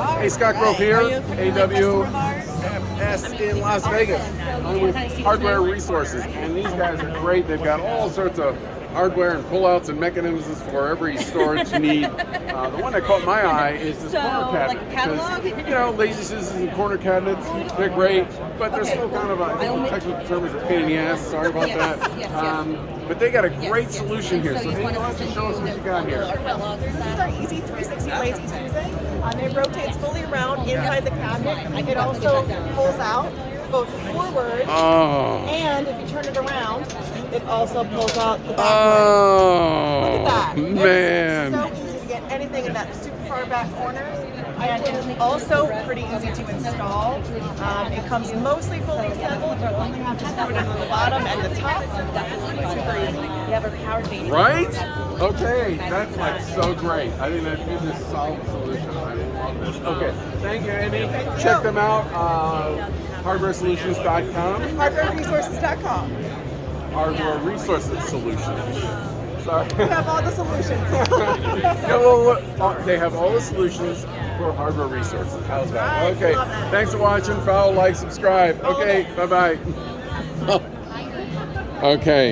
Hey, Scott Grove here, AWFS in Las Vegas. I'm with Hardware Resources, and these guys are great. They've got all sorts of hardware and pullouts and mechanisms for every storage need. The one that caught my eye is this corner cabinet. Like catalog? Because, you know, lazy scissors and corner cabinets, they're great, but they're still kind of a technical term is a pain in the ass. Sorry about that. But they got a great solution here. So Amy, why don't you show us what you got here? This is our Easy 360 Lazy Susan. It rotates fully around inside the cabinet. It also pulls out both forward, and if you turn it around, it also pulls out the back. Look at that. Man. It's so easy to get anything in that super far back corner. And it's also pretty easy to install. It comes mostly fully assembled. You only have to screw it in the bottom and the top. Super easy. You have a power chain. Right? Okay, that's like so great. I think that is a solid solution. I love this. Okay, thank you, Amy. Check them out. HardwareSolutions.com. HardwareResources.com. Hardware Resources Solutions. Sorry. We have all the solutions. They have all the solutions for hardware resources. How's that? Right, Okay. love that. Thanks for watching. Follow, like, subscribe. Okay. Bye-bye. Okay.